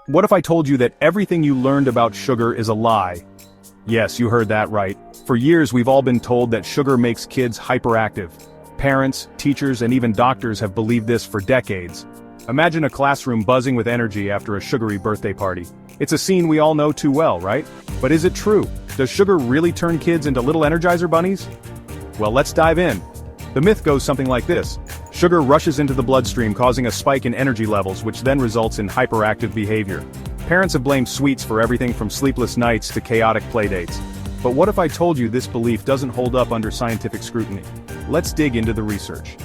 What if I told you that everything you learned about sugar is a lie? Yes, you heard that right. For years we've all been told that sugar makes kids hyperactive. Parents, teachers, and even doctors have believed this for decades. Imagine a classroom buzzing with energy after a sugary birthday party. It's a scene we all know too well, right? But is it true? Does sugar really turn kids into little Energizer bunnies? Well, let's dive in. The myth goes something like this. Sugar rushes into the bloodstream, causing a spike in energy levels, which then results in hyperactive behavior. Parents have blamed sweets for everything from sleepless nights to chaotic playdates. But what if I told you this belief doesn't hold up under scientific scrutiny? Let's dig into the research.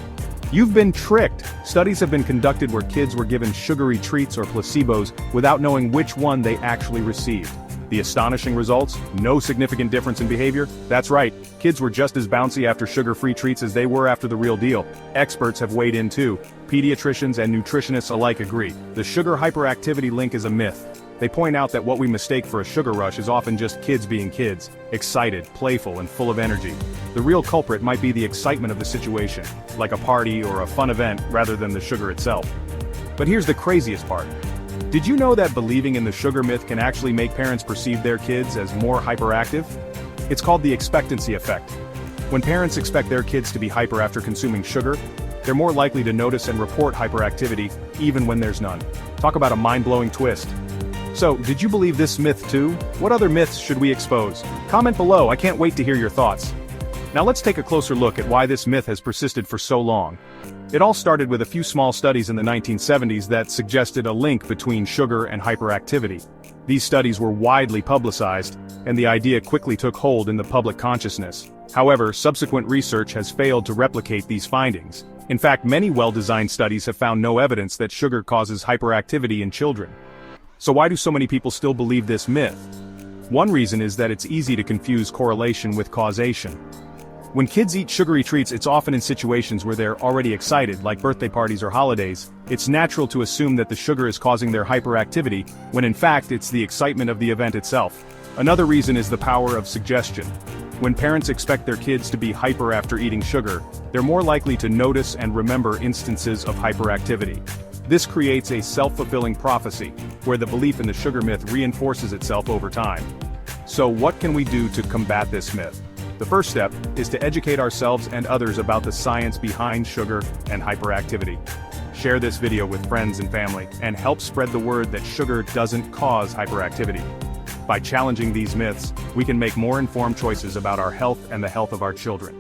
You've been tricked. Studies have been conducted where kids were given sugary treats or placebos without knowing which one they actually received. The astonishing results? No significant difference in behavior? That's right, kids were just as bouncy after sugar-free treats as they were after the real deal. Experts have weighed in too. Pediatricians and nutritionists alike agree. The sugar hyperactivity link is a myth. They point out that what we mistake for a sugar rush is often just kids being kids, excited, playful, and full of energy. The real culprit might be the excitement of the situation, like a party or a fun event, rather than the sugar itself. But here's the craziest part. Did you know that believing in the sugar myth can actually make parents perceive their kids as more hyperactive? It's called the expectancy effect. When parents expect their kids to be hyper after consuming sugar, they're more likely to notice and report hyperactivity, even when there's none. Talk about a mind-blowing twist. So, did you believe this myth too? What other myths should we expose? Comment below, I can't wait to hear your thoughts. Now let's take a closer look at why this myth has persisted for so long. It all started with a few small studies in the 1970s that suggested a link between sugar and hyperactivity. These studies were widely publicized, and the idea quickly took hold in the public consciousness. However, subsequent research has failed to replicate these findings. In fact, many well-designed studies have found no evidence that sugar causes hyperactivity in children. So why do so many people still believe this myth? One reason is that it's easy to confuse correlation with causation. When kids eat sugary treats, it's often in situations where they're already excited, like birthday parties or holidays. It's natural to assume that the sugar is causing their hyperactivity, when in fact it's the excitement of the event itself. Another reason is the power of suggestion. When parents expect their kids to be hyper after eating sugar, they're more likely to notice and remember instances of hyperactivity. This creates a self-fulfilling prophecy, where the belief in the sugar myth reinforces itself over time. So what can we do to combat this myth? The first step is to educate ourselves and others about the science behind sugar and hyperactivity. Share this video with friends and family, and help spread the word that sugar doesn't cause hyperactivity. By challenging these myths, we can make more informed choices about our health and the health of our children.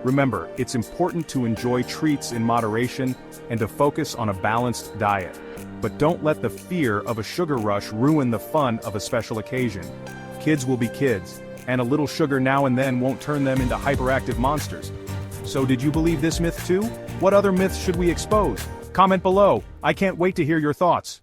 Remember, it's important to enjoy treats in moderation and to focus on a balanced diet. But don't let the fear of a sugar rush ruin the fun of a special occasion. Kids will be kids, and a little sugar now and then won't turn them into hyperactive monsters. So did you believe this myth too? What other myths should we expose? Comment below, I can't wait to hear your thoughts.